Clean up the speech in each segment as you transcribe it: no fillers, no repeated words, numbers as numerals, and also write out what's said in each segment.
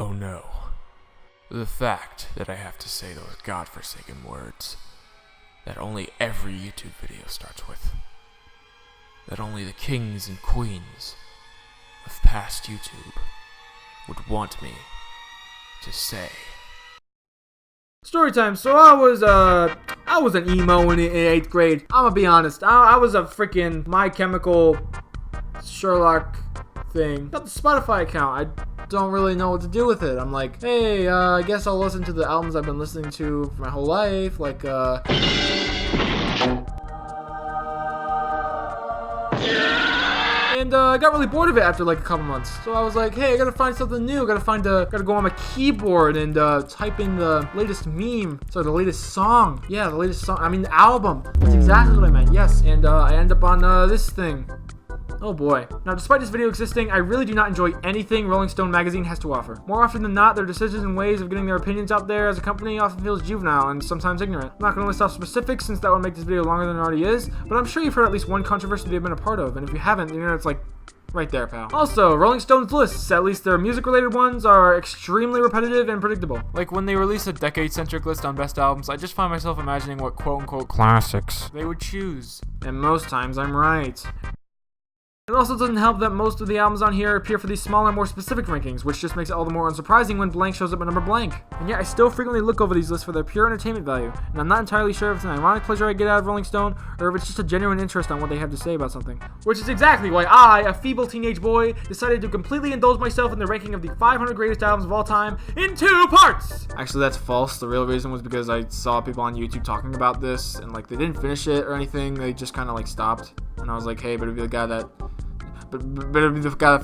Oh no. The fact that I have to say those godforsaken words that only every YouTube video starts with. That only the kings and queens of past YouTube would want me to say. Story time. So I was an emo in 8th grade. I'm gonna be honest. I was a freaking My Chemical Sherlock thing. Got the Spotify account. I don't really know what to do with it. I'm like, hey, I guess I'll listen to the albums I've been listening to for my whole life. Like, And I got really bored of it after like a couple months. So I was like, hey, I gotta find something new. Gotta go on my keyboard and type in the latest meme. Sorry, the latest song. Yeah, the latest song. I mean, the album. That's exactly what I meant. Yes. And I end up on this thing. Oh boy. Now, despite this video existing, I really do not enjoy anything Rolling Stone magazine has to offer. More often than not, their decisions and ways of getting their opinions out there as a company often feels juvenile and sometimes ignorant. I'm not going to list off specifics since that would make this video longer than it already is, but I'm sure you've heard at least one controversy they've been a part of, and if you haven't, the internet's like right there, pal. Also, Rolling Stone's lists, at least their music-related ones, are extremely repetitive and predictable. Like when they release a decade-centric list on best albums, I just find myself imagining what quote-unquote classics they would choose. And most times I'm right. It also doesn't help that most of the albums on here appear for these smaller, more specific rankings, which just makes it all the more unsurprising when blank shows up at number blank. And yet I still frequently look over these lists for their pure entertainment value, and I'm not entirely sure if it's an ironic pleasure I get out of Rolling Stone, or if it's just a genuine interest on what they have to say about something. Which is exactly why I, a feeble teenage boy, decided to completely indulge myself in the ranking of the 500 greatest albums of all time in 2 parts! Actually, that's false. The real reason was because I saw people on YouTube talking about this, and like they didn't finish it or anything, they just kind of like stopped. And I was like, hey, better be the guy that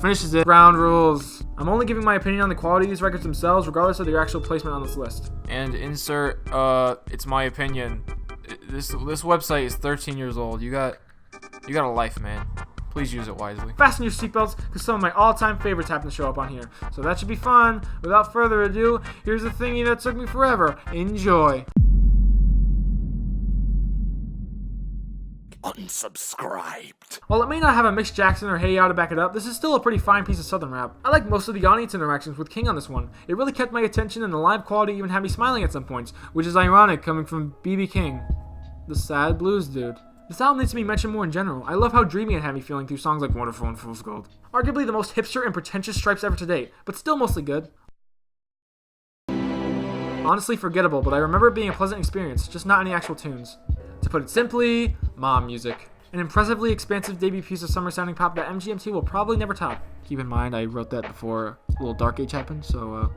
finishes it. Ground rules. I'm only giving my opinion on the quality of these records themselves, regardless of their actual placement on this list. And insert, it's my opinion. This website is 13 years old. You got a life, man. Please use it wisely. Fasten your seatbelts, because some of my all-time favorites happen to show up on here. So that should be fun. Without further ado, here's the thingy that took me forever. Enjoy. Unsubscribed. While it may not have a Mick Jackson or Hey Ya to back it up, this is still a pretty fine piece of southern rap. I like most of the audience interactions with King on this one. It really kept my attention, and the live quality even had me smiling at some points, which is ironic coming from B.B. King, the sad blues dude. This album needs to be mentioned more in general. I love how dreamy it had me feeling through songs like Wonderful and Fool's Gold. Arguably the most hipster and pretentious Stripes ever to date, but still mostly good. Honestly forgettable, but I remember it being a pleasant experience, just not any actual tunes. To put it simply, mom music. An impressively expansive debut piece of summer-sounding pop that MGMT will probably never top. Keep in mind, I wrote that before a little Dark Age happened, so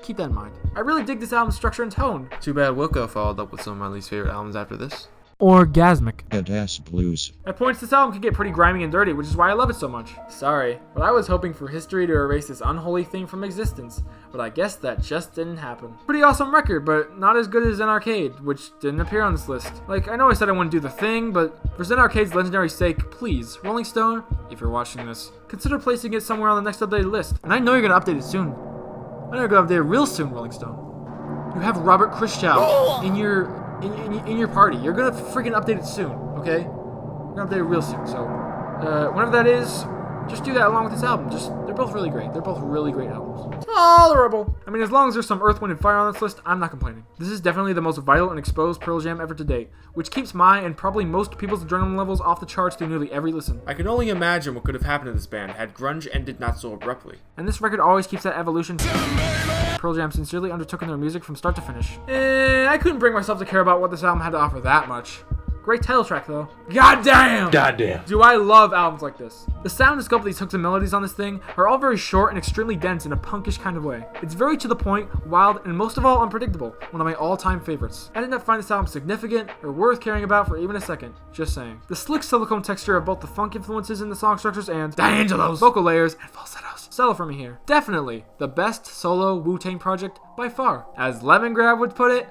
keep that in mind. I really dig this album's structure and tone. Too bad Wilco followed up with some of my least favorite albums after this. Orgasmic. Head-ass blues. At points, this album can get pretty grimy and dirty, which is why I love it so much. Sorry, but I was hoping for history to erase this unholy thing from existence, but I guess that just didn't happen. Pretty awesome record, but not as good as Zen Arcade, which didn't appear on this list. Like, I know I said I wouldn't do the thing, but for Zen Arcade's legendary sake, please, Rolling Stone, if you're watching this, consider placing it somewhere on the next updated list. And I know you're gonna update it soon. I know you're gonna update it real soon, Rolling Stone. You have Robert Christgau in your party. You're gonna freaking update it soon, okay? You're gonna update it real soon, so whenever that is, just do that along with this album. They're both really great. They're both really great albums. Tolerable. I mean, as long as there's some Earth, Wind, and Fire on this list, I'm not complaining. This is definitely the most vital and exposed Pearl Jam ever to date, which keeps my and probably most people's adrenaline levels off the charts through nearly every listen. I can only imagine what could have happened to this band had grunge ended not so abruptly. And this record always keeps that evolution. Pearl Jam sincerely undertook in their music from start to finish. I couldn't bring myself to care about what this album had to offer that much. Great title track, though. Goddamn! Do I love albums like this. The sound and scope of these hooks and melodies on this thing are all very short and extremely dense in a punkish kind of way. It's very to the point, wild, and most of all unpredictable. One of my all-time favorites. I did not find this album significant or worth caring about for even a second. Just saying. The slick silicone texture of both the funk influences in the song structures and D'Angelo's vocal layers and falsettos settle for me here. Definitely the best solo Wu-Tang project by far. As Lemongrab would put it,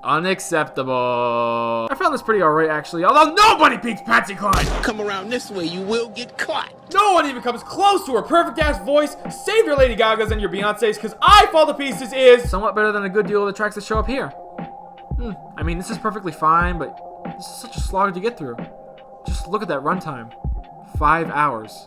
unacceptable. I found this pretty alright, actually, although nobody beats Patsy Cline. Come around this way, you will get caught. No one even comes close to her perfect-ass voice. Save your Lady Gaga's and your Beyonce's, because I Fall to Pieces is somewhat better than a good deal of the tracks that show up here. I mean, this is perfectly fine, but this is such a slog to get through. Just look at that runtime. 5 hours.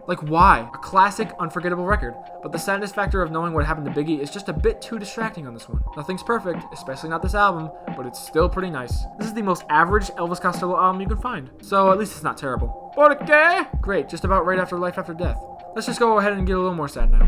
Like, why? A classic, unforgettable record. But the sadness factor of knowing what happened to Biggie is just a bit too distracting on this one. Nothing's perfect, especially not this album, but it's still pretty nice. This is the most average Elvis Costello album you can find. So at least it's not terrible. ¿Por qué? Great, just about right after Life After Death. Let's just go ahead and get a little more sad now.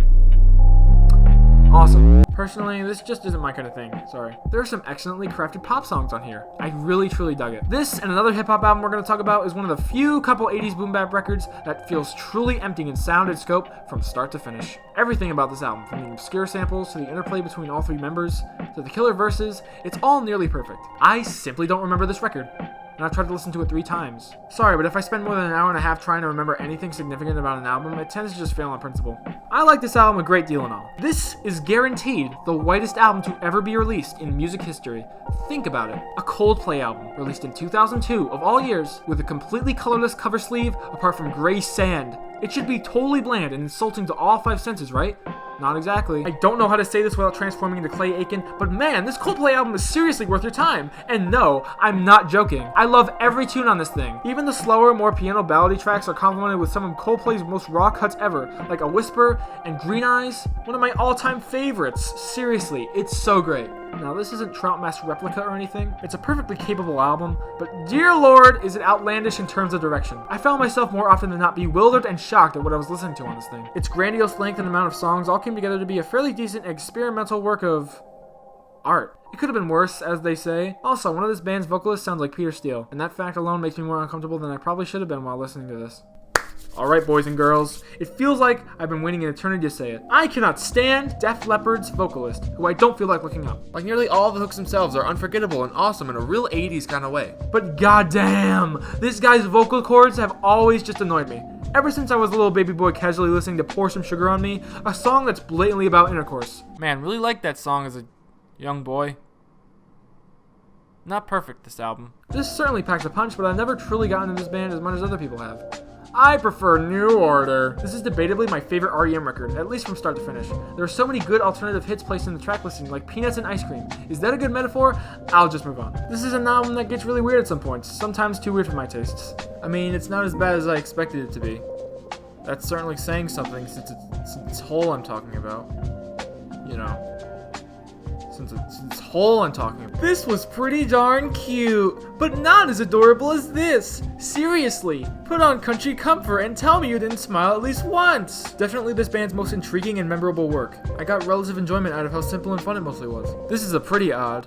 Awesome. Personally, this just isn't my kind of thing. Sorry. There are some excellently crafted pop songs on here. I really, truly dug it. This and another hip-hop album we're going to talk about is one of the few couple 80s boom bap records that feels truly empty in sound and scope from start to finish. Everything about this album, from the obscure samples to the interplay between all three members to the killer verses, it's all nearly perfect. I simply don't remember this record, and I've tried to listen to it 3 times. Sorry, but if I spend more than an hour and a half trying to remember anything significant about an album, it tends to just fail on principle. I like this album a great deal and all. This is guaranteed the whitest album to ever be released in music history. Think about it. A Coldplay album, released in 2002, of all years, with a completely colorless cover sleeve apart from gray sand. It should be totally bland and insulting to all 5 senses, right? Not exactly. I don't know how to say this without transforming into Clay Aiken, but man, this Coldplay album is seriously worth your time. And no, I'm not joking. I love every tune on this thing. Even the slower, more piano ballady tracks are complemented with some of Coldplay's most raw cuts ever, like A Whisper and Green Eyes, one of my all-time favorites. Seriously, it's so great. Now, this isn't Trout Mask Replica or anything. It's a perfectly capable album, but dear lord, is it outlandish in terms of direction. I found myself more often than not bewildered and shocked at what I was listening to on this thing. Its grandiose length and amount of songs all came together to be a fairly decent experimental work of art. It could have been worse, as they say. Also, one of this band's vocalists sounds like Peter Steele, and that fact alone makes me more uncomfortable than I probably should have been while listening to this. Alright, boys and girls, it feels like I've been waiting an eternity to say it. I cannot stand Def Leppard's vocalist, who I don't feel like looking up. Like nearly all the hooks themselves are unforgettable and awesome in a real 80s kind of way. But goddamn, this guy's vocal cords have always just annoyed me. Ever since I was a little baby boy casually listening to Pour Some Sugar on Me, a song that's blatantly about intercourse. Man, really liked that song as a young boy. Not perfect, this album. This certainly packs a punch, but I've never truly gotten into this band as much as other people have. I prefer New Order. This is debatably my favorite REM record, at least from start to finish. There are so many good alternative hits placed in the track listing, like Peanuts and Ice Cream. Is that a good metaphor? I'll just move on. This is an album that gets really weird at some points, sometimes too weird for my tastes. I mean, it's not as bad as I expected it to be. That's certainly saying something since it's Hole I'm talking about. You know. Since it's Hole I'm talking about. This was pretty darn cute, but not as adorable as this. Seriously, put on Country Comfort and tell me you didn't smile at least once. Definitely this band's most intriguing and memorable work. I got relative enjoyment out of how simple and fun it mostly was. This is a pretty odd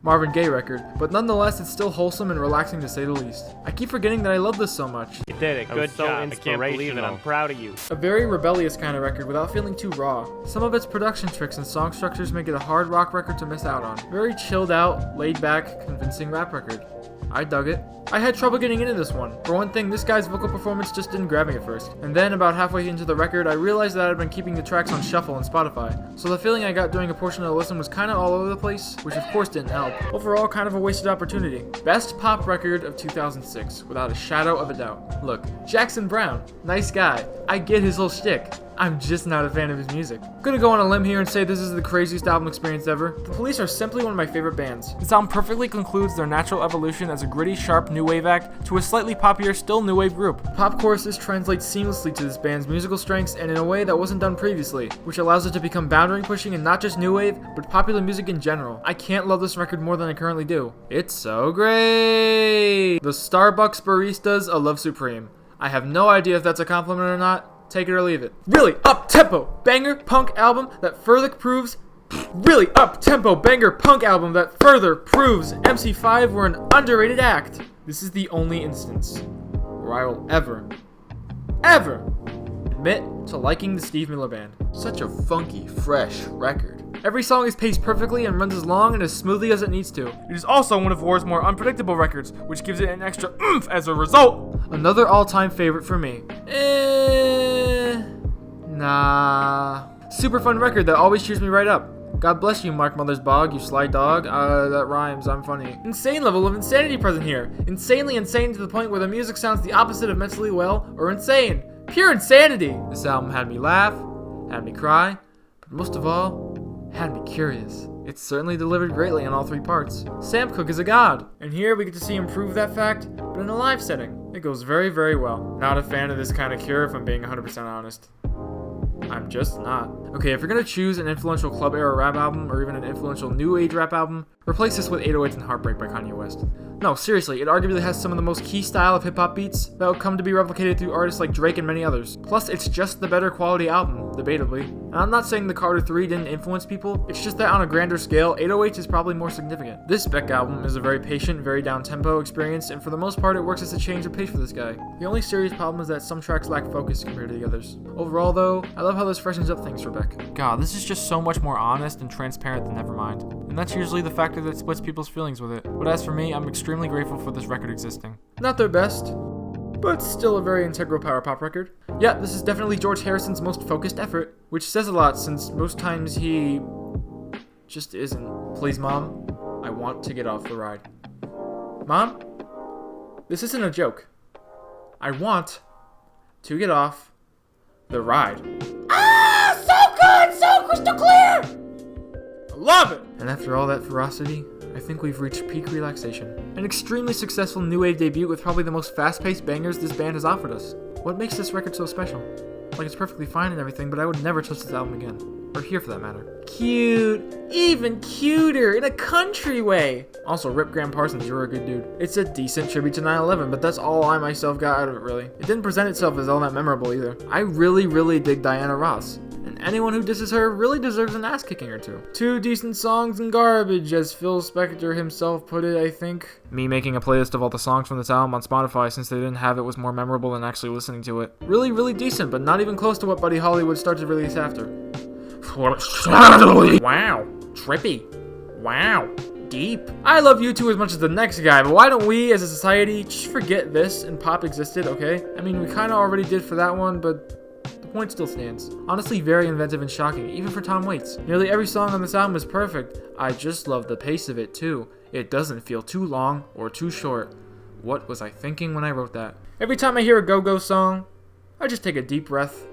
Marvin Gaye record, but nonetheless it's still wholesome and relaxing to say the least. I keep forgetting that I love this so much. You did it. Good job. I can't believe it. I'm proud of you. A very rebellious kind of record without feeling too raw. Some of its production tricks and song structures make it a hard rock record to miss out on. Very chilled out, laid back, convincing rap record. I dug it. I had trouble getting into this one. For one thing, this guy's vocal performance just didn't grab me at first. And then, about halfway into the record, I realized that I'd been keeping the tracks on shuffle on Spotify. So the feeling I got during a portion of the listen was kinda all over the place, which of course didn't help. Overall, kind of a wasted opportunity. Best pop record of 2006, without a shadow of a doubt. Look, Jackson Browne, nice guy. I get his whole shtick. I'm just not a fan of his music. I'm gonna go on a limb here and say this is the craziest album experience ever. The Police are simply one of my favorite bands. This album perfectly concludes their natural evolution as a gritty, sharp new wave act to a slightly poppier, still new wave group. Pop choruses translate seamlessly to this band's musical strengths and in a way that wasn't done previously, which allows it to become boundary pushing and not just new wave, but popular music in general. I can't love this record more than I currently do. It's so great! The Starbucks Baristas a Love Supreme. I have no idea if that's a compliment or not. Take it or leave it. Really up-tempo banger punk album that further proves MC5 were an underrated act. This is the only instance where I will ever admit to liking the Steve Miller Band. Such a funky, fresh record. Every song is paced perfectly and runs as long and as smoothly as it needs to. It is also one of War's more unpredictable records, which gives it an extra oomph as a result. Another all-time favorite for me. Nah. Super fun record that always cheers me right up. God bless you, Mark Mother's Bog, you sly dog. That rhymes, I'm funny. Insane level of insanity present here. Insanely insane to the point where the music sounds the opposite of mentally well or insane. Pure insanity. This album had me laugh, had me cry, but most of all, had me curious. It's certainly delivered greatly on all 3 parts. Sam Cooke is a god, and here we get to see him prove that fact, but in a live setting. It goes very, very well. Not a fan of this kind of Cure if I'm being 100% honest. I'm just not. Okay, if you're gonna choose an influential club era rap album or even an influential new age rap album, replace this with 808s and Heartbreak by Kanye West. No, seriously, it arguably has some of the most key style of hip-hop beats that will come to be replicated through artists like Drake and many others. Plus, it's just the better quality album, debatably. And I'm not saying the Carter 3 didn't influence people, it's just that on a grander scale, 808s is probably more significant. This Beck album is a very patient, very down-tempo experience, and for the most part, it works as a change of pace for this guy. The only serious problem is that some tracks lack focus compared to the others. Overall, though, I love how this freshens up things for Beck. God, this is just so much more honest and transparent than Nevermind. And that's usually the factor that splits people's feelings with it. But as for me, I'm extremely grateful for this record existing. Not their best, but still a very integral power pop record. Yeah, this is definitely George Harrison's most focused effort, which says a lot since most times he just isn't. Please, Mom, I want to get off the ride. Mom, this isn't a joke. I want to get off the ride. Ah, so good, so crystal clear! I love it! And after all that ferocity, I think we've reached peak relaxation. An extremely successful new wave debut with probably the most fast-paced bangers this band has offered us. What makes this record so special? Like, it's perfectly fine and everything, but I would never touch this album again. Or here for that matter. Cute! Even cuter! In a country way! Also, rip Graham Parsons, you're a good dude. It's a decent tribute to 9/11, but that's all I myself got out of it, really. It didn't present itself as all that memorable either. I really dig Diana Ross. And anyone who disses her really deserves an ass-kicking or two. 2 decent songs and garbage, as Phil Spector himself put it, I think. Me making a playlist of all the songs from this album on Spotify since they didn't have it was more memorable than actually listening to it. Really decent, but not even close to what Buddy Holly would start to release after. Wow. Trippy. Wow. Deep. I love U2 as much as the next guy, but why don't we, as a society, just forget this and pop existed, okay? I mean, we kinda already did for that one, but the point still stands. Honestly, very inventive and shocking, even for Tom Waits. Nearly every song on this album is perfect. I just love the pace of it, too. It doesn't feel too long or too short. What was I thinking when I wrote that? Every time I hear a Go-Go song, I just take a deep breath,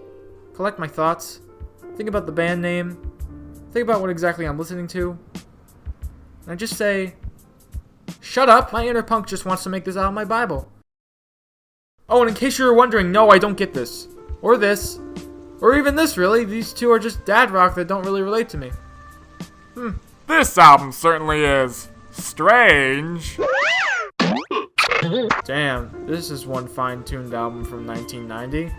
collect my thoughts, think about the band name, think about what exactly I'm listening to, and I just say, shut up, my inner punk just wants to make this album my Bible. Oh, and in case you were wondering, no, I don't get this. Or this. Or even this, really. These two are just dad rock that don't really relate to me. This album certainly is strange. Damn, this is one fine-tuned album from 1990.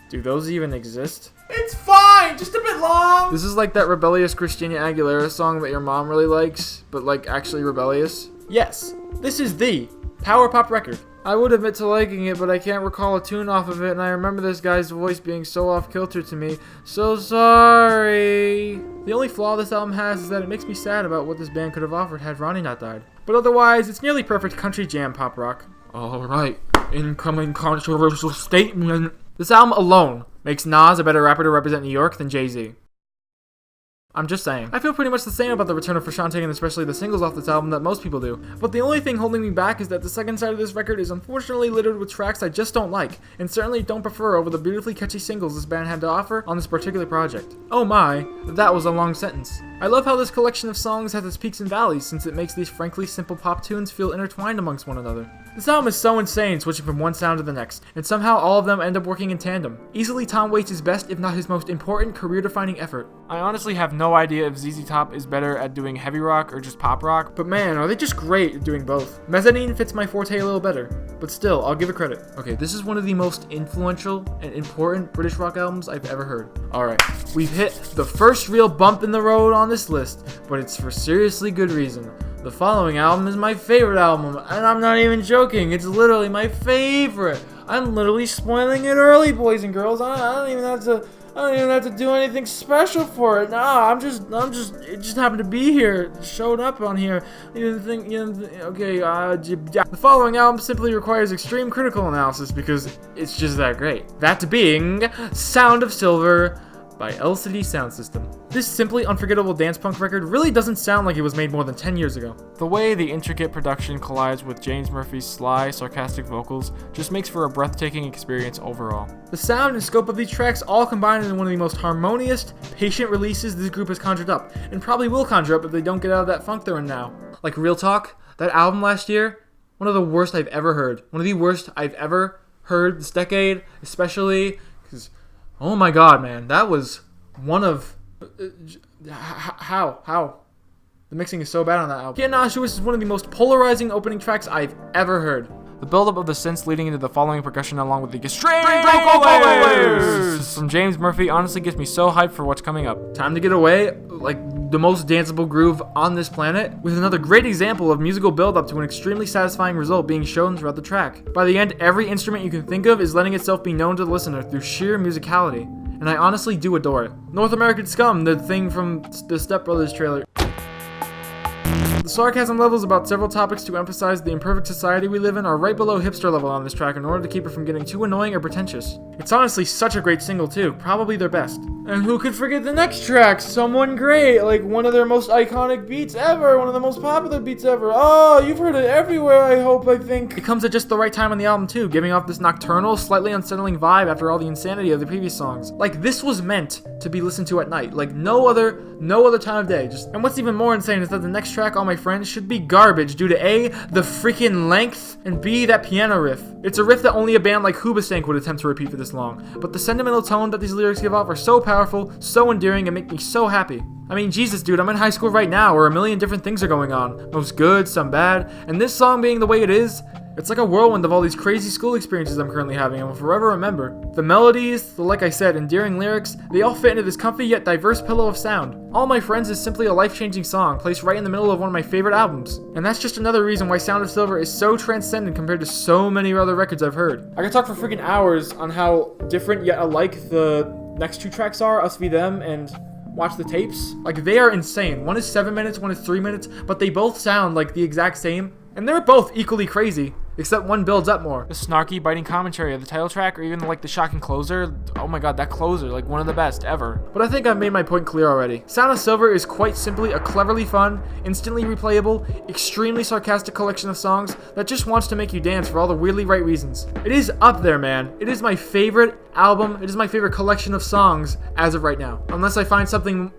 Do those even exist? It's fine, just a bit long! This is like that rebellious Christina Aguilera song that your mom really likes, but like actually rebellious. Yes, this is the power pop record. I would admit to liking it, but I can't recall a tune off of it, and I remember this guy's voice being so off-kilter to me. So sorry! The only flaw this album has is that it makes me sad about what this band could have offered had Ronnie not died. But otherwise, it's nearly perfect country jam pop rock. Alright, incoming controversial statement. This album alone makes Nas a better rapper to represent New York than Jay-Z. I'm just saying. I feel pretty much the same about the return of Frashante and especially the singles off this album that most people do. But the only thing holding me back is that the second side of this record is unfortunately littered with tracks I just don't like, and certainly don't prefer over the beautifully catchy singles this band had to offer on this particular project. Oh my, that was a long sentence. I love how this collection of songs has its peaks and valleys since it makes these frankly simple pop tunes feel intertwined amongst one another. This album is so insane, switching from one sound to the next, and somehow all of them end up working in tandem. Easily Tom Waits' best, if not his most important, career-defining effort. I honestly have no idea if ZZ Top is better at doing heavy rock or just pop rock, but man, are they just great at doing both. Mezzanine fits my forte a little better, but still, I'll give it credit. Okay, this is one of the most influential and important British rock albums I've ever heard. Alright, we've hit the first real bump in the road on this list, but it's for seriously good reason. The following album is my favorite album, and I'm not even joking, it's literally my favorite. I'm literally spoiling it early, boys and girls. I don't even have to do anything special for it. Nah, it just happened to be here. It showed up on here. Okay, the following album simply requires extreme critical analysis because it's just that great. That being Sound of Silver by LCD Soundsystem. This simply unforgettable dance punk record really doesn't sound like it was made more than 10 years ago. The way the intricate production collides with James Murphy's sly, sarcastic vocals just makes for a breathtaking experience overall. The sound and scope of these tracks all combine into one of the most harmonious, patient releases this group has conjured up, and probably will conjure up if they don't get out of that funk they're in now. Like, real talk, that album last year, One of the worst I've ever heard. One of the worst I've ever heard this decade, especially because, oh my god, man, that was one of... How? The mixing is so bad on that album. Get Nauseous is one of the most polarizing opening tracks I've ever heard. The buildup of the synths leading into the following percussion along with the strange vocals from James Murphy honestly gets me so hyped for what's coming up. Time to Get Away, like the most danceable groove on this planet, with another great example of musical buildup to an extremely satisfying result being shown throughout the track. By the end, every instrument you can think of is letting itself be known to the listener through sheer musicality, and I honestly do adore it. North American Scum, the thing from the Step Brothers trailer. The sarcasm levels about several topics to emphasize the imperfect society we live in are right below hipster level on this track in order to keep it from getting too annoying or pretentious. It's honestly such a great single too, probably their best. And who could forget the next track? Someone Great, like one of their most iconic beats ever, one of the most popular beats ever. Oh, you've heard it everywhere, I think. It comes at just the right time on the album too, giving off this nocturnal, slightly unsettling vibe after all the insanity of the previous songs. Like this was meant to be listened to at night, like no other time of day. And what's even more insane is that the next track, All My Friends, should be garbage due to A, the freaking length, and B, that piano riff. It's a riff that only a band like Hoobastank would attempt to repeat for this long, but the sentimental tone that these lyrics give off are so powerful, so endearing, and make me so happy. I mean, Jesus, dude, I'm in high school right now where a million different things are going on. Most good, some bad, and this song being the way it is, it's like a whirlwind of all these crazy school experiences I'm currently having and will forever remember. The melodies, the, like I said, endearing lyrics, they all fit into this comfy yet diverse pillow of sound. All My Friends is simply a life-changing song placed right in the middle of one of my favorite albums. And that's just another reason why Sound of Silver is so transcendent compared to so many other records I've heard. I could talk for freaking hours on how different yet alike the next two tracks are, Us v Them and Watch the Tapes. Like, they are insane. One is 7 minutes, one is 3 minutes, but they both sound like the exact same. And they're both equally crazy, except one builds up more. The snarky, biting commentary of the title track, or even like the shocking closer. Oh my god, that closer, like one of the best ever. But I think I've made my point clear already. Sound of Silver is quite simply a cleverly fun, instantly replayable, extremely sarcastic collection of songs that just wants to make you dance for all the weirdly right reasons. It is up there, man. It is my favorite album. It is my favorite collection of songs as of right now. Unless I find something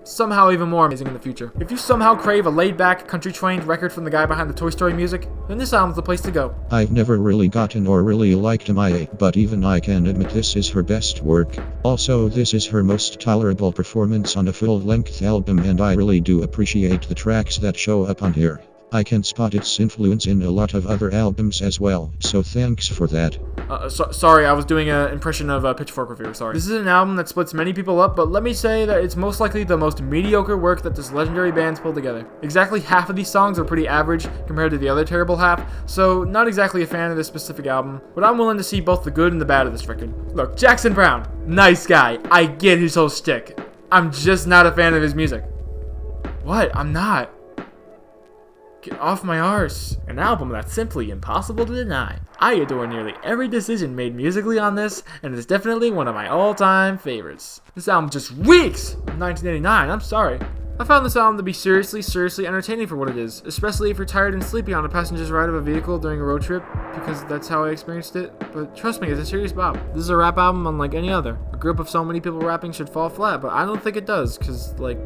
somehow even more amazing in the future. If you somehow crave a laid-back, country-trained record from the guy behind the Toy Story music, then this album's the place to go. I've never really gotten or really liked Maya, but even I can admit this is her best work. Also, this is her most tolerable performance on a full-length album, and I really do appreciate the tracks that show up on here. I can spot its influence in a lot of other albums as well, so thanks for that. Sorry, I was doing an impression of Pitchfork Review, sorry. This is an album that splits many people up, but let me say that it's most likely the most mediocre work that this legendary band's pulled together. Exactly half of these songs are pretty average compared to the other terrible half, so not exactly a fan of this specific album, but I'm willing to see both the good and the bad of this record. Look, Jackson Browne, nice guy, I get his whole shtick. I'm just not a fan of his music. What? I'm not. Get off my arse. An album that's simply impossible to deny. I adore nearly every decision made musically on this, and it's definitely one of my all-time favorites. This album just reeks of 1989, I'm sorry. I found this album to be seriously entertaining for what it is, especially if you're tired and sleepy on a passenger's ride of a vehicle during a road trip, because that's how I experienced it. But trust me, it's a serious bop. This is a rap album unlike any other. A group of so many people rapping should fall flat, but I don't think it does, because, like,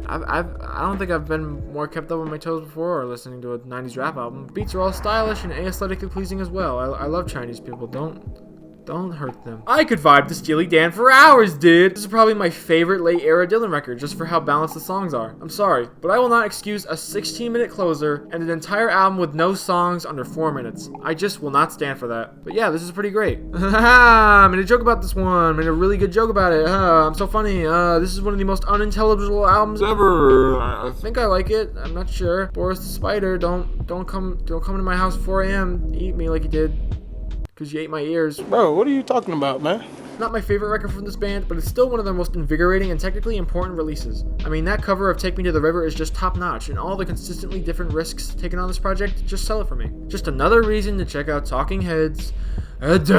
I don't think I've been more kept up on my toes before or listening to a 90s rap album. Beats are all stylish and aesthetically pleasing as well. I love Chinese people. Don't hurt them. I could vibe to Steely Dan for hours, dude. This is probably my favorite late era Dylan record just for how balanced the songs are. I'm sorry, but I will not excuse a 16-minute closer and an entire album with no songs under 4 minutes. I just will not stand for that. But yeah, this is pretty great. I made a joke about this one. Made a really good joke about it. I'm so funny. This is one of the most unintelligible albums ever. I think I like it. I'm not sure. Boris the Spider, don't come to my house at 4 a.m. Eat me like you did. Because you ate my ears. Bro, what are you talking about, man? Not my favorite record from this band, but it's still one of their most invigorating and technically important releases. I mean, that cover of Take Me to the River is just top notch, and all the consistently different risks taken on this project just sell it for me. Just another reason to check out Talking Heads. This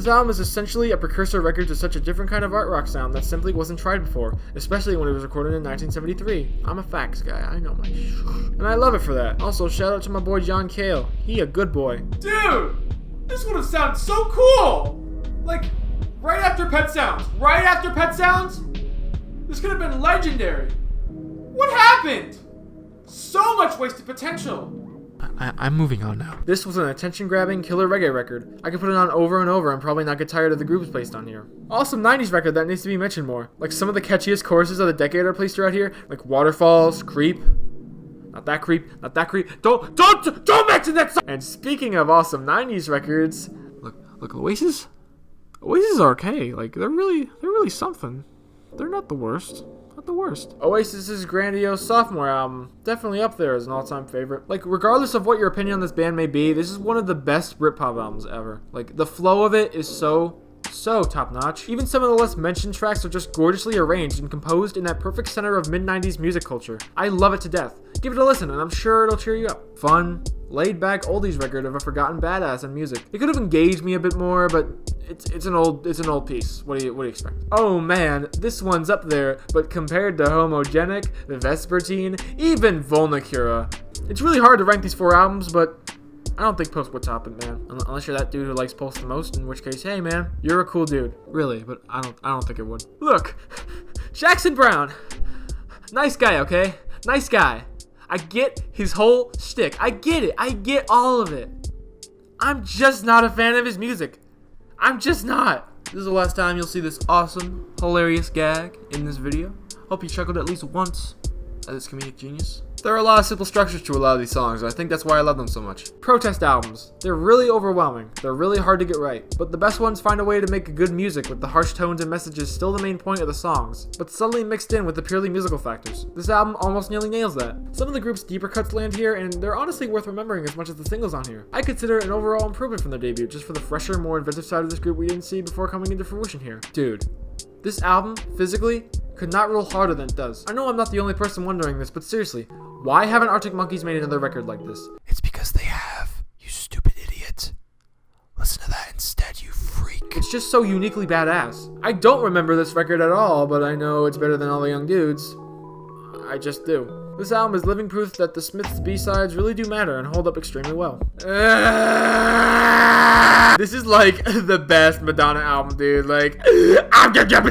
album is essentially a precursor record to such a different kind of art rock sound that simply wasn't tried before, especially when it was recorded in 1973. I'm a facts guy, I know my and I love it for that. Also, shout out to my boy John Cale. He a good boy. Dude! This would have sounded so cool! Like, right after Pet Sounds. Right after Pet Sounds? This could have been legendary. What happened? So much wasted potential. I'm moving on now. This was an attention-grabbing killer reggae record. I could put it on over and over and probably not get tired of the groups placed on here. Awesome 90s record that needs to be mentioned more. Like some of the catchiest choruses of the decade are placed throughout here, like Waterfalls, Creep. Not that creep. Don't mention that song! And speaking of awesome 90s records, look, Oasis? Oasis are okay. Like, they're really something. They're not the worst. Not the worst. Oasis's grandiose sophomore album, definitely up there as an all-time favorite. Like, regardless of what your opinion on this band may be, this is one of the best Britpop albums ever. Like, the flow of it is so top-notch. Even some of the less mentioned tracks are just gorgeously arranged and composed in that perfect center of mid-90s music culture. I love it to death. Give it a listen, and I'm sure it'll cheer you up. Fun, laid-back oldies record of a forgotten badass in music. It could have engaged me a bit more, but it's an old piece. What do you expect? Oh man, this one's up there, but compared to Homogenic, The Vespertine, even Volnicura, it's really hard to rank these 4 albums, but I don't think Post would top it, man. Unless you're that dude who likes Post the most, in which case, hey man, you're a cool dude. Really, but I don't think it would. Look, Jackson Browne, nice guy, okay? Nice guy. I get his whole shtick. I get it. I get all of it. I'm just not a fan of his music. I'm just not. This is the last time you'll see this awesome, hilarious gag in this video. Hope you chuckled at least once at this comedic genius. There are a lot of simple structures to a lot of these songs, and I think that's why I love them so much. Protest albums. They're really overwhelming. They're really hard to get right. But the best ones find a way to make good music with the harsh tones and messages still the main point of the songs, but subtly mixed in with the purely musical factors. This album almost nearly nails that. Some of the group's deeper cuts land here, and they're honestly worth remembering as much as the singles on here. I consider it an overall improvement from their debut, just for the fresher, more inventive side of this group we didn't see before coming into fruition here. Dude, this album, physically, could not roll harder than it does. I know I'm not the only person wondering this, but seriously, why haven't Arctic Monkeys made another record like this? It's because they have, you stupid idiot. Listen to that instead, you freak. It's just so uniquely badass. I don't remember this record at all, but I know it's better than All the Young Dudes. I just do. This album is living proof that the Smiths' B-sides really do matter and hold up extremely well. This is like the best Madonna album, dude. Like,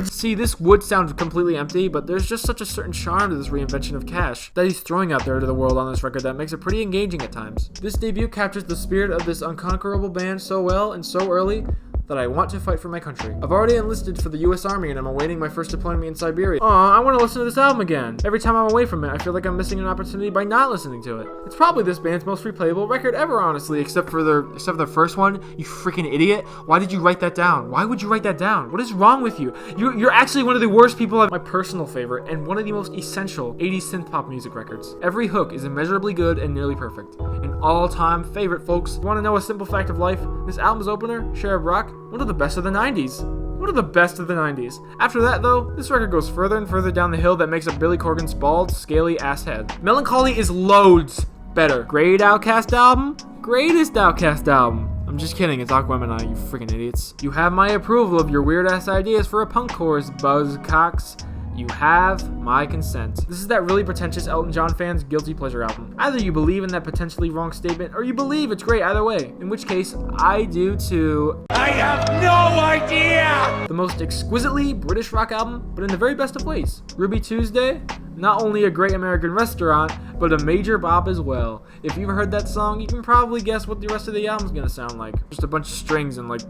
see, this would sound completely empty, but there's just such a certain charm to this reinvention of Cash that he's throwing out there to the world on this record that makes it pretty engaging at times. This debut captures the spirit of this unconquerable band so well and so early that I want to fight for my country. I've already enlisted for the US Army and I'm awaiting my first deployment in Siberia. Aw, I want to listen to this album again. Every time I'm away from it, I feel like I'm missing an opportunity by not listening to it. It's probably this band's most replayable record ever, honestly, except for the first one. You freaking idiot. Why did you write that down? Why would you write that down? What is wrong with you? You're actually one of the worst people. My personal favorite and one of the most essential 80s synth pop music records. Every hook is immeasurably good and nearly perfect. An all-time favorite, folks. You want to know a simple fact of life? This album's opener, Cherub Rock, one of the best of the 90s. One of the best of the 90s. After that, though, this record goes further and further down the hill that makes up Billy Corgan's bald, scaly ass head. Melancholy is loads better. Great Outkast album? Greatest Outkast album. I'm just kidding, it's Aquemini, you freaking idiots. You have my approval of your weird-ass ideas for a punk chorus, Buzzcocks. You have my consent. This is that really pretentious Elton John fan's guilty pleasure album. Either you believe in that potentially wrong statement, or you believe it's great either way. In which case, I do too. I have no idea! The most exquisitely British rock album, but in the very best of ways. Ruby Tuesday, not only a great American restaurant, but a major bop as well. If you've heard that song, you can probably guess what the rest of the album's gonna sound like. Just a bunch of strings and like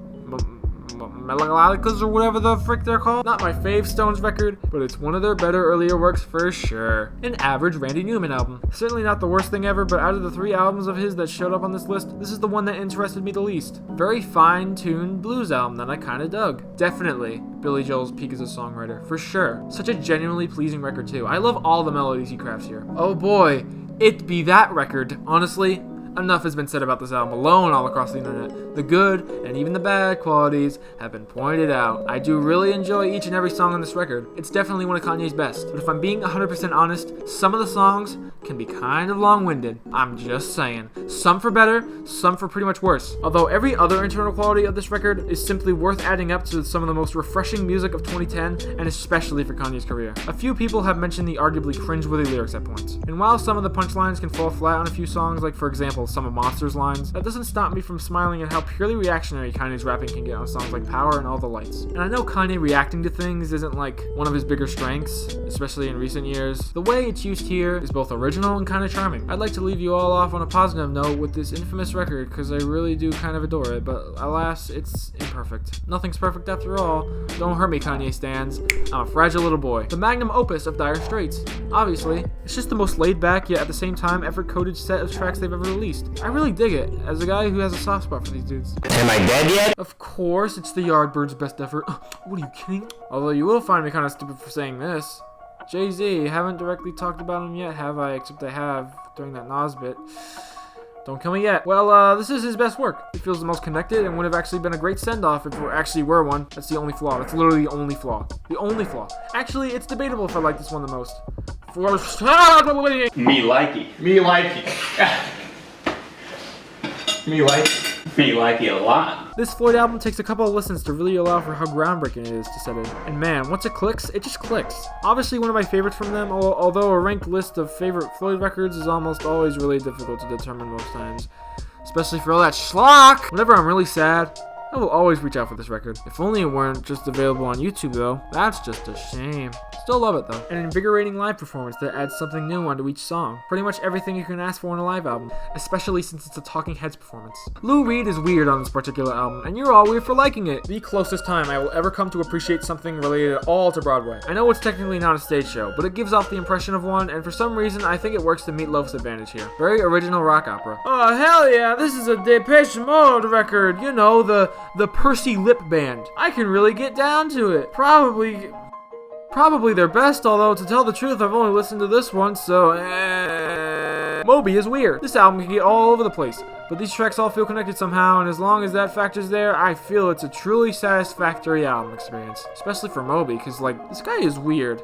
melodicas or whatever the frick they're called. Not my fave Stones record, but it's one of their better earlier works for sure. An average Randy Newman album. Certainly not the worst thing ever, but out of the 3 albums of his that showed up on this list, this is the one that interested me the least. Very fine-tuned blues album that I kinda dug. Definitely Billy Joel's peak as a songwriter, for sure. Such a genuinely pleasing record too. I love all the melodies he crafts here. Oh boy, it be that record. Honestly, enough has been said about this album alone all across the internet. The good and even the bad qualities have been pointed out. I do really enjoy each and every song on this record. It's definitely one of Kanye's best. But if I'm being 100% honest, some of the songs can be kind of long-winded. I'm just saying. Some for better, some for pretty much worse. Although every other internal quality of this record is simply worth adding up to some of the most refreshing music of 2010, and especially for Kanye's career. A few people have mentioned the arguably cringeworthy lyrics at points. And while some of the punchlines can fall flat on a few songs, like for example example, some of Monster's lines, that doesn't stop me from smiling at how purely reactionary Kanye's rapping can get on songs like Power and All the Lights. And I know Kanye reacting to things isn't like one of his bigger strengths, especially in recent years. The way it's used here is both original and kind of charming. I'd like to leave you all off on a positive note with this infamous record because I really do kind of adore it, but alas, it's imperfect. Nothing's perfect after all. Don't hurt me, Kanye stans. I'm a fragile little boy. The magnum opus of Dire Straits. Obviously, it's just the most laid back yet at the same time effort-coded set of tracks they've ever released. I really dig it, as a guy who has a soft spot for these dudes. Am I dead yet? Of course, it's the Yardbirds' best effort. What are you kidding? Although you will find me kind of stupid for saying this. Jay-Z, haven't directly talked about him yet, have I? Except I have during that Nas bit. Don't kill me yet. Well, this is his best work. It feels the most connected and would have actually been a great send-off if there actually were one. That's the only flaw. That's literally the only flaw. The only flaw. Actually, it's debatable if I like this one the most. Me likey. Me likey. Me likey. Me likey a lot. This Floyd album takes a couple of listens to really allow for how groundbreaking it is to set it. And man, once it clicks, it just clicks. Obviously one of my favorites from them, although a ranked list of favorite Floyd records is almost always really difficult to determine most times. Especially for all that schlock! Whenever I'm really sad, I will always reach out for this record. If only it weren't just available on YouTube though. That's just a shame. Still love it though. An invigorating live performance that adds something new onto each song. Pretty much everything you can ask for in a live album, especially since it's a Talking Heads performance. Lou Reed is weird on this particular album, and you're all weird for liking it. The closest time I will ever come to appreciate something related at all to Broadway. I know it's technically not a stage show, but it gives off the impression of one, and for some reason I think it works to Meatloaf's advantage here. Very original rock opera. Oh hell yeah, this is a Depeche Mode record. You know, the Percy Lip Band. I can really get down to it. Probably their best, although to tell the truth, I've only listened to this one, so Moby is weird. This album can get all over the place, but these tracks all feel connected somehow, and as long as that factor's there, I feel it's a truly satisfactory album experience. Especially for Moby, because, like, this guy is weird.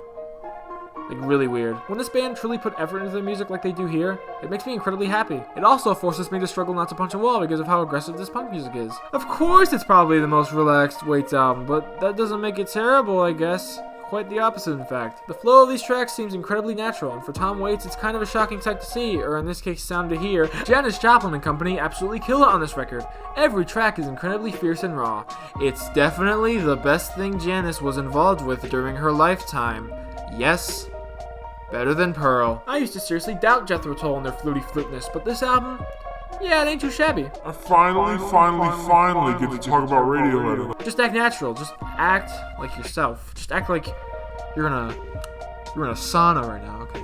Like, really weird. When this band truly put effort into their music like they do here, it makes me incredibly happy. It also forces me to struggle not to punch a wall because of how aggressive this punk music is. Of course it's probably the most relaxed Waits album, but that doesn't make it terrible, I guess. Quite the opposite, in fact. The flow of these tracks seems incredibly natural, and for Tom Waits, it's kind of a shocking sight to see, or in this case, sound to hear. Janis Joplin and company absolutely kill it on this record. Every track is incredibly fierce and raw. It's definitely the best thing Janis was involved with during her lifetime. Yes, better than Pearl. I used to seriously doubt Jethro Tull and their fluty fluteness, but this album, yeah, it ain't too shabby. I finally get to talk about Radiohead. Just act natural. Just act like yourself. Just act like you're in a sauna right now. Okay.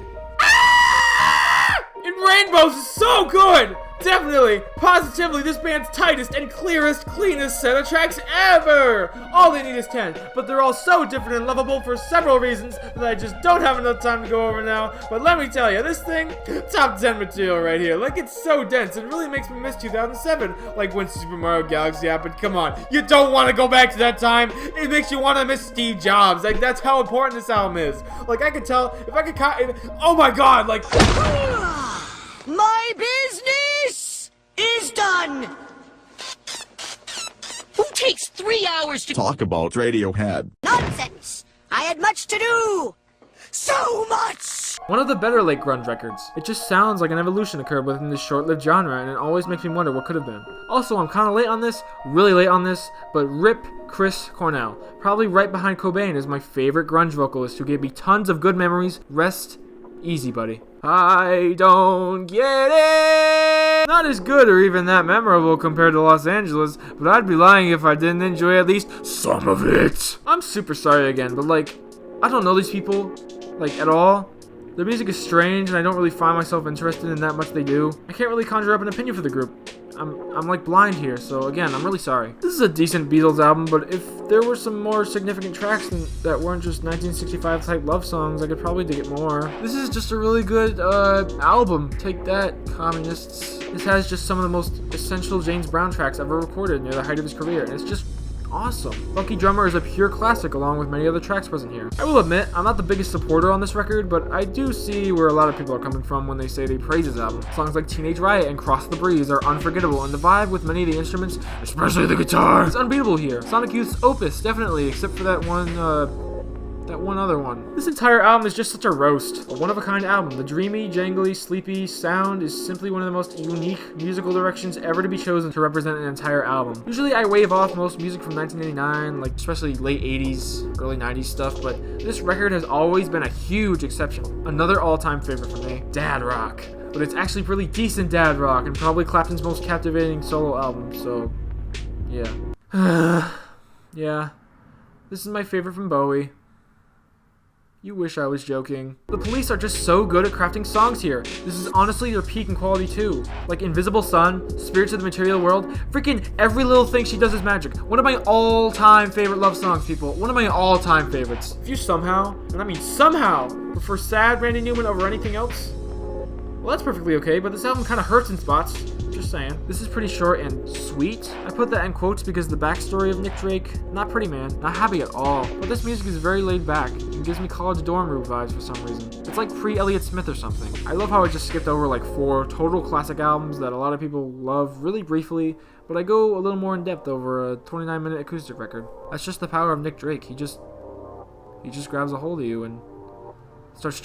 And Rainbows is so good! Definitely, positively, this band's tightest and clearest, cleanest set of tracks ever! All they need is 10, but they're all so different and lovable for several reasons that I just don't have enough time to go over now. But let me tell you, this thing, top 10 material right here. Like, it's so dense, it really makes me miss 2007. Like when Super Mario Galaxy happened, come on. You don't want to go back to that time. It makes you want to miss Steve Jobs. Like, that's how important this album is. Like, I could tell, if I could, oh my god, like... My business is done! Who takes 3 hours to talk about Radiohead? Nonsense! I had much to do! So much! One of the better late grunge records. It just sounds like an evolution occurred within this short-lived genre, and it always makes me wonder what could have been. Also, I'm kinda late on this, really late on this, but RIP Chris Cornell. Probably right behind Cobain is my favorite grunge vocalist who gave me tons of good memories. Rest easy, buddy. I don't get it! Not as good or even that memorable compared to Los Angeles, but I'd be lying if I didn't enjoy at least some of it. I'm super sorry again, but like, I don't know these people, like, at all. Their music is strange, and I don't really find myself interested in that much they do. I can't really conjure up an opinion for the group. I'm like blind here, so again, I'm really sorry. This is a decent Beatles album, but if there were some more significant tracks that weren't just 1965 type love songs, I could probably dig it more. This is just a really good album. Take that, communists. This has just some of the most essential James Brown tracks ever recorded near the height of his career, and it's just awesome. Funky Drummer is a pure classic along with many other tracks present here. I will admit, I'm not the biggest supporter on this record, but I do see where a lot of people are coming from when they say they praise this album. Songs like Teenage Riot and Cross the Breeze are unforgettable, and the vibe with many of the instruments, especially the guitar, is unbeatable here. Sonic Youth's Opus, definitely, except for that one, that one other one. This entire album is just such a roast. A one-of-a-kind album. The dreamy, jangly, sleepy sound is simply one of the most unique musical directions ever to be chosen to represent an entire album. Usually I wave off most music from 1989, like especially late 80s, early 90s stuff, but this record has always been a huge exception. Another all-time favorite for me, dad rock. But it's actually really decent dad rock, and probably Clapton's most captivating solo album, so yeah. Yeah. This is my favorite from Bowie. You wish I was joking. The Police are just so good at crafting songs here. This is honestly their peak in quality too. Like Invisible Sun, Spirits of the Material World, freaking Every Little Thing She Does Is Magic. One of my all-time favorite love songs, people. One of my all-time favorites. If you somehow, and I mean somehow, prefer sad Randy Newman over anything else, well, that's perfectly okay, but this album kind of hurts in spots. Just saying. This is pretty short and sweet. I put that in quotes because the backstory of Nick Drake, not pretty, man. Not happy at all. But this music is very laid back. It gives me college dorm room vibes for some reason. It's like pre-Elliott Smith or something. I love how I just skipped over like 4 total classic albums that a lot of people love really briefly, but I go a little more in depth over a 29-minute acoustic record. That's just the power of Nick Drake. He just grabs a hold of you and starts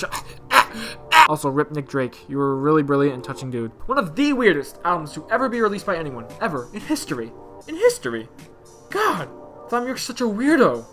Also, rip Nick Drake. You were a really brilliant and touching dude. One of the weirdest albums to ever be released by anyone. Ever. In history. In history. God. Thumb, you're such a weirdo.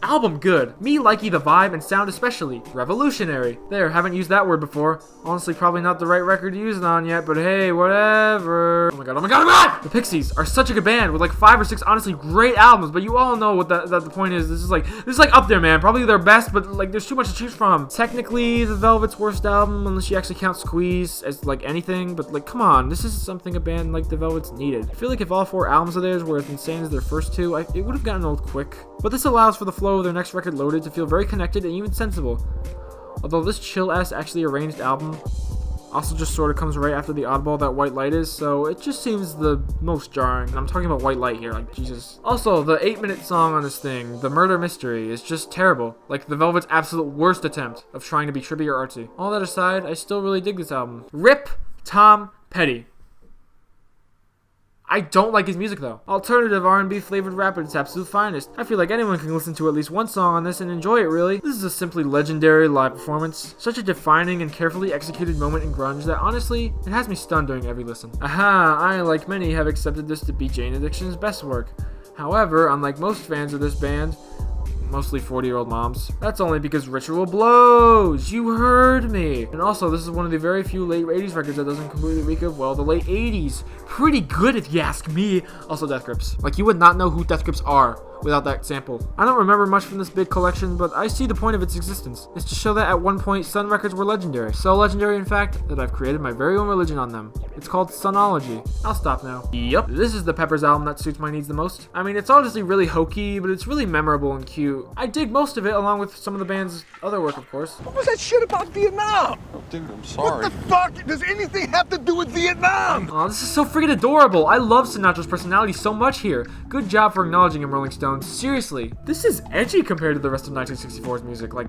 Album good. Me likey the vibe and sound especially. Revolutionary. There, haven't used that word before. Honestly, probably not the right record to use it on yet, but hey, whatever. Oh my god, oh my god, oh my god! The Pixies are such a good band with like 5 or 6 honestly great albums, but you all know what that the point is. This is like up there, man. Probably their best, but like there's too much to choose from. Technically, The Velvet's worst album, unless you actually count Squeeze as like anything, but like come on, this is something a band like The Velvet's needed. I feel like if all 4 albums of theirs were as insane as their first 2, it would have gotten old quick. But this allows for the flow of their next record, Loaded, to feel very connected and even sensible. Although this chill-ass actually arranged album also just sort of comes right after the oddball that White Light is, so it just seems the most jarring. And I'm talking about White Light here, like Jesus. Also, the 8-minute song on this thing, The Murder Mystery, is just terrible. Like The Velvet's absolute worst attempt of trying to be trippy or artsy. All that aside, I still really dig this album. Rip Tom Petty. I don't like his music though. Alternative R&B flavored rap at its absolute finest. I feel like anyone can listen to at least one song on this and enjoy it really. This is a simply legendary live performance. Such a defining and carefully executed moment in grunge that honestly, it has me stunned during every listen. Aha, I, like many, have accepted this to be Jane Addiction's best work. However, unlike most fans of this band, mostly 40-year-old moms, that's only because Ritual blows! You heard me! And also, this is one of the very few late 80s records that doesn't completely reek of, well, the late 80s. Pretty good if you ask me. Also Death Grips. Like, you would not know who Death Grips are without that sample. I don't remember much from this big collection, but I see the point of its existence. It's to show that at one point, Sun records were legendary. So legendary, in fact, that I've created my very own religion on them. It's called Sunology. I'll stop now. Yep, this is the Peppers album that suits my needs the most. I mean, it's obviously really hokey, but it's really memorable and cute. I dig most of it, along with some of the band's other work, of course. What was that shit about Vietnam? Oh, dude, I'm sorry. What the fuck does anything have to do with Vietnam? Aw, this is so freaking adorable. I love Sinatra's personality so much here. Good job for acknowledging him, Rolling Stone. Seriously, this is edgy compared to the rest of 1964's music. Like,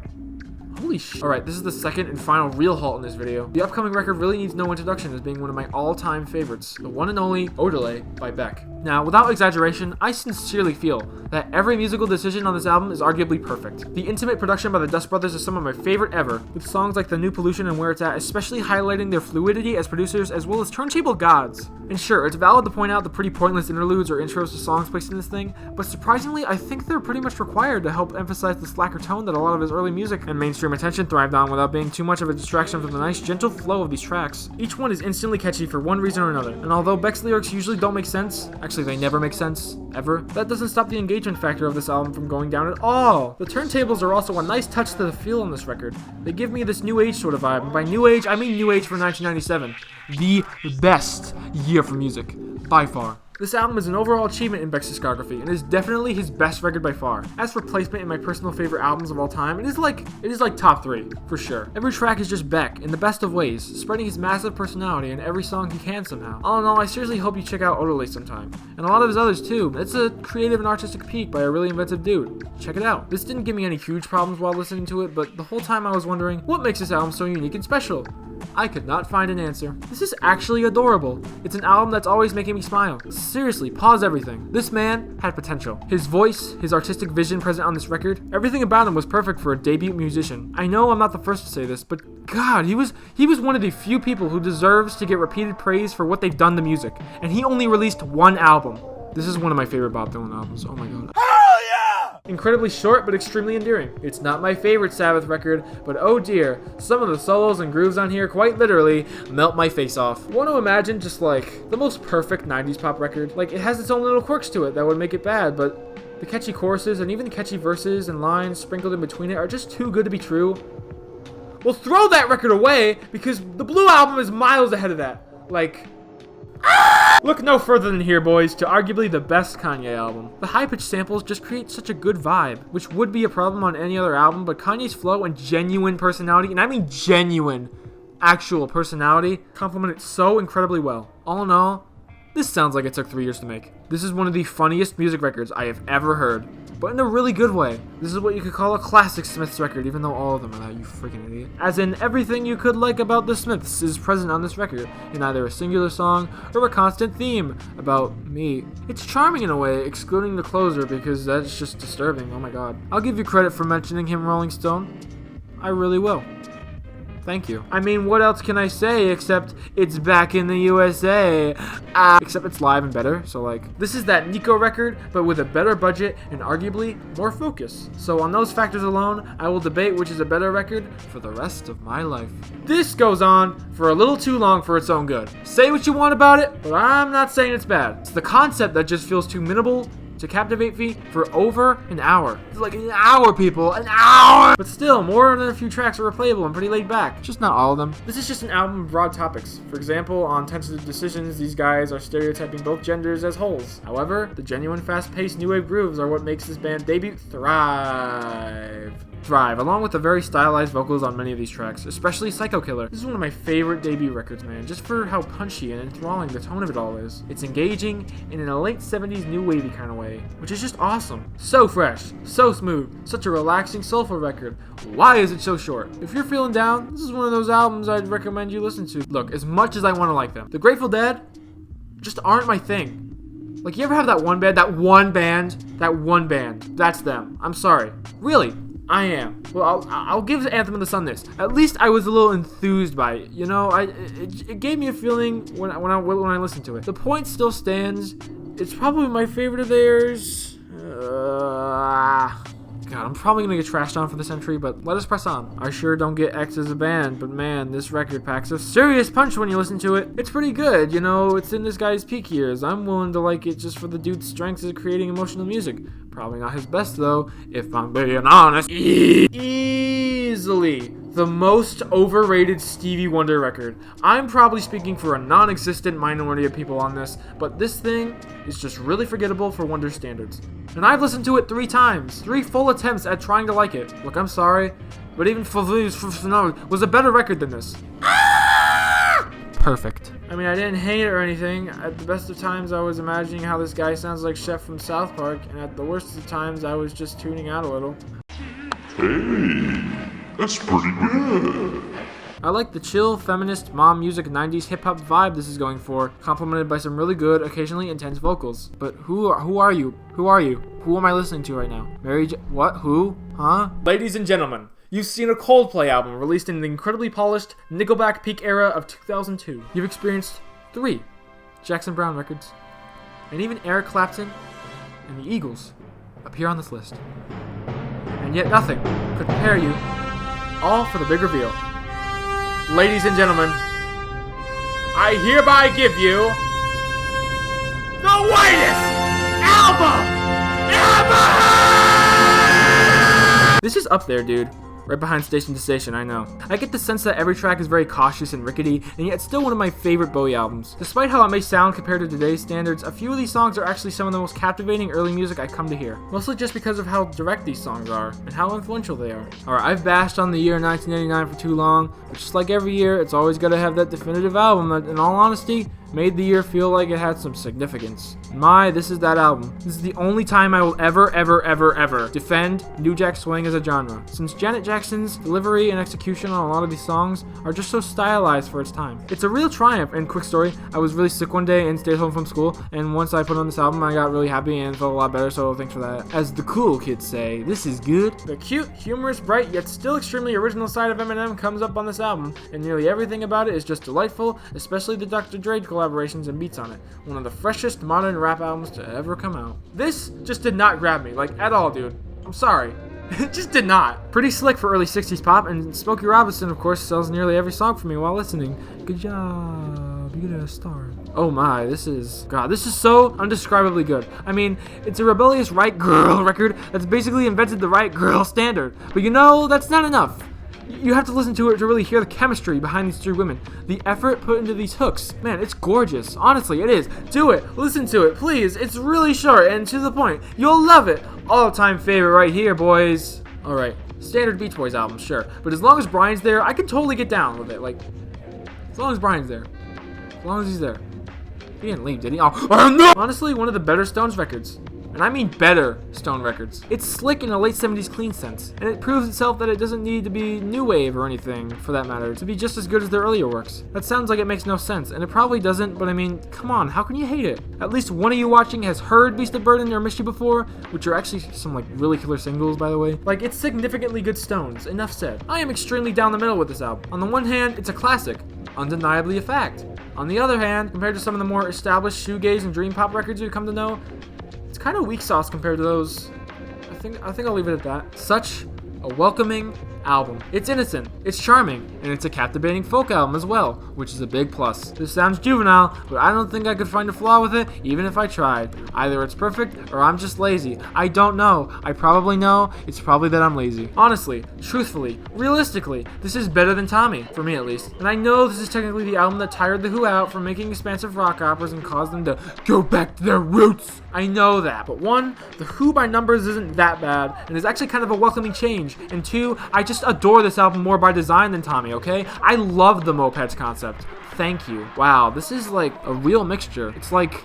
holy shit. Alright, this is the second and final real halt in this video. The upcoming record really needs no introduction as being one of my all-time favorites, the one and only Odelay by Beck. Now, without exaggeration, I sincerely feel that every musical decision on this album is arguably perfect. The intimate production by the Dust Brothers is some of my favorite ever, with songs like The New Pollution and Where It's At especially highlighting their fluidity as producers as well as turntable gods. And sure, it's valid to point out the pretty pointless interludes or intros to songs placed in this thing, but surprisingly, I think they're pretty much required to help emphasize the slacker tone that a lot of his early music and mainstream attention thrived on without being too much of a distraction from the nice, gentle flow of these tracks. Each one is instantly catchy for one reason or another, and although Beck's lyrics usually don't make sense, actually they never make sense, ever, that doesn't stop the engagement factor of this album from going down at all. The turntables are also a nice touch to the feel on this record. They give me this new age sort of vibe, and by new age, I mean new age for 1997. The best year for music, by far. This album is an overall achievement in Beck's discography, and is definitely his best record by far. As for placement in my personal favorite albums of all time, it is like top 3, for sure. Every track is just Beck, in the best of ways, spreading his massive personality in every song he can somehow. All in all, I seriously hope you check out Odelay sometime. And a lot of his others too. It's a creative and artistic peak by a really inventive dude. Check it out. This didn't give me any huge problems while listening to it, but the whole time I was wondering, what makes this album so unique and special? I could not find an answer. This is actually adorable. It's an album that's always making me smile. Seriously, pause everything. This man had potential. His voice, his artistic vision present on this record, everything about him was perfect for a debut musician. I know I'm not the first to say this, but God, he was one of the few people who deserves to get repeated praise for what they've done to music. And he only released one album. This is one of my favorite Bob Dylan albums. Oh my God. Hell yeah! Incredibly short, but extremely endearing. It's not my favorite Sabbath record, but oh dear, some of the solos and grooves on here quite literally melt my face off. Want to imagine just like the most perfect 90s pop record? Like, it has its own little quirks to it that would make it bad, but the catchy choruses and even the catchy verses and lines sprinkled in between it are just too good to be true. Well, throw that record away, because the Blue Album is miles ahead of that. Like, look no further than here, boys, to arguably the best Kanye album. The high-pitched samples just create such a good vibe, which would be a problem on any other album, but Kanye's flow and genuine personality, and I mean genuine, actual personality, complement it so incredibly well. All in all, this sounds like it took 3 years to make. This is one of the funniest music records I have ever heard, but in a really good way. This is what you could call a classic Smiths record, even though all of them are that, you freaking idiot. As in, everything you could like about the Smiths is present on this record, in either a singular song or a constant theme about me. It's charming in a way, excluding the closer, because that's just disturbing, oh my God. I'll give you credit for mentioning him, Rolling Stone. I really will. Thank you. I mean, what else can I say except it's back in the USA? Except it's live and better, so like, this is that Nico record, but with a better budget and arguably more focus. So on those factors alone, I will debate which is a better record for the rest of my life. This goes on for a little too long for its own good. Say what you want about it, but I'm not saying it's bad. It's the concept that just feels too minimal to captivate me for over an hour. It's like an hour, people, an hour! But still, more than a few tracks are replayable and pretty laid back. Just not all of them. This is just an album of broad topics. For example, on Tentative Decisions, these guys are stereotyping both genders as wholes. However, the genuine fast-paced new wave grooves are what makes this band debut thrive, along with the very stylized vocals on many of these tracks, especially Psycho Killer. This is one of my favorite debut records, man, just for how punchy and enthralling the tone of it all is. It's engaging and in a late 70s new wavy kind of way, which is just awesome. So fresh, so smooth, such a relaxing, soulful record. Why is it so short? If you're feeling down, this is one of those albums I'd recommend you listen to. Look, as much as I want to like them, the Grateful Dead just aren't my thing. Like, you ever have that one band, that's them. I'm sorry. Really. I am. Well, I'll give Anthem of the Sun this. At least I was a little enthused by it. You know, it gave me a feeling when I listened to it. The point still stands. It's probably my favorite of theirs. God, I'm probably gonna get trashed on for this entry, but let us press on. I sure don't get X as a band, but man, this record packs a serious punch when you listen to it. It's pretty good, you know, it's in this guy's peak years. I'm willing to like it just for the dude's strengths at creating emotional music. Probably not his best though, if I'm being honest. Easily the most overrated Stevie Wonder record. I'm probably speaking for a non-existent minority of people on this, but this thing is just really forgettable for Wonder standards. And I've listened to it 3 times, 3 full attempts at trying to like it. Look, I'm sorry, but even was a better record than this. Perfect. I mean, I didn't hate it or anything. At the best of times, I was imagining how this guy sounds like Chef from South Park, and at the worst of times, I was just tuning out a little. Hey, that's pretty good. I like the chill, feminist, mom music 90s hip-hop vibe this is going for, complemented by some really good, occasionally intense vocals. But who are you? Who are you? Who am I listening to right now? What? Who? Huh? Ladies and gentlemen, you've seen a Coldplay album released in the incredibly polished Nickelback peak era of 2002. You've experienced 3 Jackson Browne records, and even Eric Clapton and the Eagles appear on this list. And yet nothing could prepare you, all for the big reveal. Ladies and gentlemen, I hereby give you the whitest album ever! This is up there, dude. Right behind Station to Station, I know. I get the sense that every track is very cautious and rickety, and yet it's still one of my favorite Bowie albums. Despite how it may sound compared to today's standards, a few of these songs are actually some of the most captivating early music I come to hear. Mostly just because of how direct these songs are, and how influential they are. Alright, I've bashed on the year 1989 for too long, but just like every year, it's always gotta have that definitive album that, in all honesty, made the year feel like it had some significance. This is that album. This is the only time I will ever defend New Jack Swing as a genre, since Janet Jackson's delivery and execution on a lot of these songs are just so stylized for its time. It's a real triumph. And quick story, I was really sick one day and stayed home from school, and once I put on this album I got really happy and felt a lot better, so thanks for that. As the cool kids say, this is good. The cute, humorous, bright, yet still extremely original side of Eminem comes up on this album, and nearly everything about it is just delightful, especially the Dr. Dre collaborations and beats on it. One of the freshest modern rap albums to ever come out. This just did not grab me, like, at all, dude. I'm sorry. It just did not. Pretty slick for early 60s pop, and Smokey Robinson, of course, sells nearly every song for me while listening. Good job. You get a star. Oh my, this is so undescribably good. I mean, it's a rebellious right girl record that's basically invented the right girl standard. But you know, that's not enough. You have to listen to it to really hear the chemistry behind these three women. The effort put into these hooks. Man, it's gorgeous. Honestly, it is. Do it. Listen to it, please. It's really short and to the point. You'll love it. All-time favorite right here, boys. Alright, standard Beach Boys album, sure. But as long as Brian's there, I can totally get down with it. Like, as long as Brian's there. As long as he's there. He didn't leave, did he? Oh no! Honestly, one of the better Stones records. And I mean better Stone records. It's slick in a late 70s clean sense, and it proves itself that it doesn't need to be new wave or anything, for that matter, to be just as good as their earlier works. That sounds like it makes no sense, and it probably doesn't, but I mean, come on, how can you hate it? At least one of you watching has heard Beast of Burden or Missed You Before, which are actually some like really killer singles, by the way. Like, it's significantly good Stones, enough said. I am extremely down the middle with this album. On the one hand, it's a classic, undeniably a fact. On the other hand, compared to some of the more established shoegaze and dream pop records we've come to know, it's kind of weak sauce compared to those. I think I'll leave it at that. Such a welcoming album. It's innocent, it's charming, and it's a captivating folk album as well, which is a big plus. This sounds juvenile, but I don't think I could find a flaw with it, even if I tried. Either it's perfect, or I'm just lazy. I don't know. I probably know. It's probably that I'm lazy. Honestly, truthfully, realistically, this is better than Tommy, for me at least. And I know this is technically the album that tired The Who out from making expansive rock operas and caused them to go back to their roots. I know that. But one, The Who by numbers isn't that bad, and is actually kind of a welcoming change. And two, I just adore this album more by design than Tommy, okay? I love the Mopeds concept. Thank you. Wow, this is like a real mixture. It's like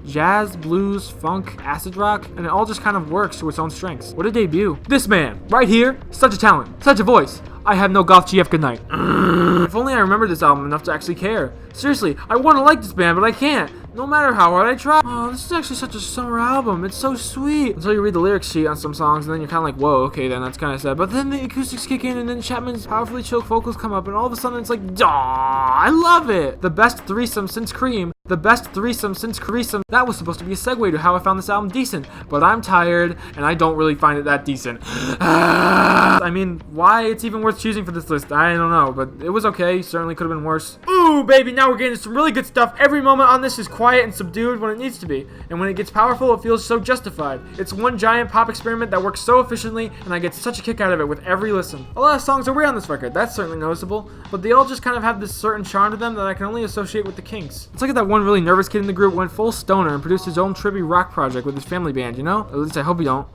jazz, blues, funk, acid rock, and it all just kind of works to its own strengths. What a debut. This man, right here, such a talent, such a voice. I have no Golf GF goodnight. If only I remembered this album enough to actually care. Seriously, I want to like this band, but I can't. No matter how hard I try. Oh, this is actually such a summer album. It's so sweet. Until you read the lyrics sheet on some songs, and then you're kind of like, whoa, okay, then that's kind of sad. But then the acoustics kick in, and then Chapman's powerfully choked vocals come up, and all of a sudden it's like, daw, I love it. The best threesome since Cream. The best threesome since Creasome. That was supposed to be a segue to how I found this album decent, but I'm tired, and I don't really find it that decent. I mean, why it's even worth choosing for this list, I don't know, but it was okay. Certainly could have been worse. Ooh, baby, now we're getting some really good stuff. Every moment on this is quiet and subdued when it needs to be, and when it gets powerful, it feels so justified. It's one giant pop experiment that works so efficiently, and I get such a kick out of it with every listen. A lot of songs are weird on this record, that's certainly noticeable, but they all just kind of have this certain charm to them that I can only associate with the Kinks. It's like that one really nervous kid in the group went full stoner and produced his own tribute rock project with his family band, you know? At least I hope you don't.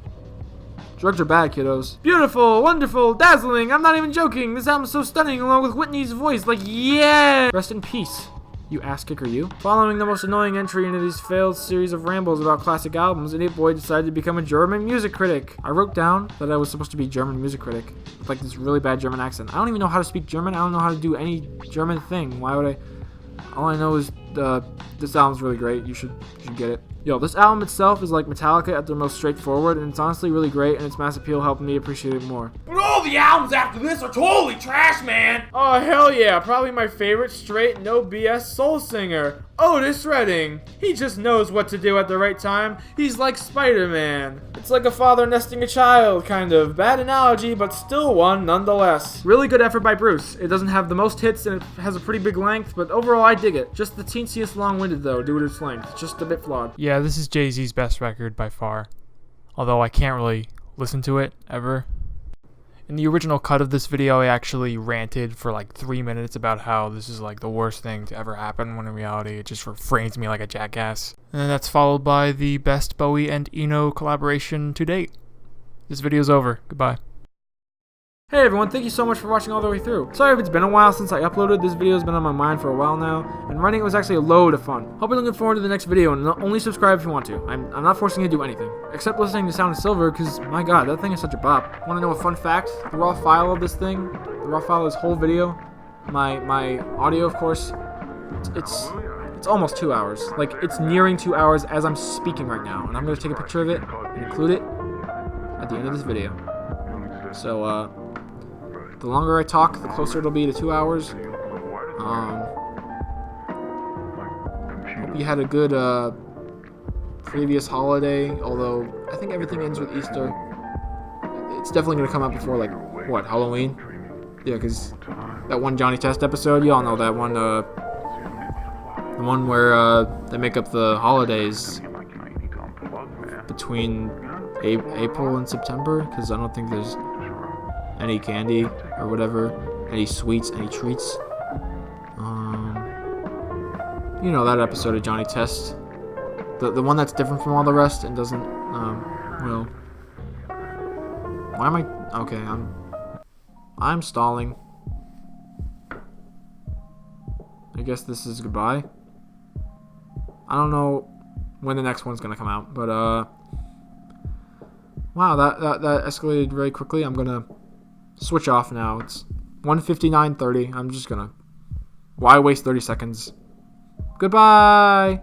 Drugs are bad, kiddos. Beautiful, wonderful, dazzling. I'm not even joking. This album's so stunning, along with Whitney's voice. Like, yeah! Rest in peace, you ass kicker, you. Following the most annoying entry into these failed series of rambles about classic albums, Idiot Boy decided to become a German music critic. I wrote down that I was supposed to be a German music critic with like this really bad German accent. I don't even know how to speak German. I don't know how to do any German thing. Why would I? All I know is this album's really great. You should get it. Yo, this album itself is like Metallica at their most straightforward, and it's honestly really great, and its mass appeal helped me appreciate it more. But all the albums after this are totally trash, man! Oh, hell yeah, probably my favorite straight, no BS soul singer, Otis Redding. He just knows what to do at the right time. He's like Spider-Man. It's like a father nesting a child, kind of. Bad analogy, but still one nonetheless. Really good effort by Bruce. It doesn't have the most hits, and it has a pretty big length, but overall I dig it. Just the teensiest long-winded, though, due to its length. Just a bit flawed. Yeah, this is Jay-Z's best record by far. Although I can't really listen to it, ever. In the original cut of this video, I actually ranted for like 3 minutes about how this is like the worst thing to ever happen, when in reality it just refrains me like a jackass. And that's followed by the best Bowie and Eno collaboration to date. This video's over. Goodbye. Hey everyone, thank you so much for watching all the way through. Sorry if it's been a while since I uploaded. This video's been on my mind for a while now, and writing it was actually a load of fun. Hope you're looking forward to the next video, and only subscribe if you want to. I'm not forcing you to do anything, except listening to Sound of Silver, because my god, that thing is such a bop. Want to know a fun fact? The raw file of this thing, the raw file of this whole video, my audio, of course, it's almost 2 hours. Like, it's nearing 2 hours as I'm speaking right now, and I'm going to take a picture of it and include it at the end of this video. So, the longer I talk, the closer it'll be to 2 hours. Hope you had a good previous holiday, although I think everything ends with Easter. It's definitely going to come out before, like, what, Halloween? Yeah, because that one Johnny Test episode, you all know that one, the one where they make up the holidays between April and September, because I don't think there's any candy or whatever, any sweets, any treats. You know, that episode of Johnny Test, the one that's different from all the rest and doesn't, well, why am I, okay, I'm stalling. I guess this is goodbye. I don't know when the next one's gonna come out, but wow, that escalated very quickly. I'm gonna switch off now. It's 1:59:30. I'm just gonna, why waste 30 seconds? Goodbye.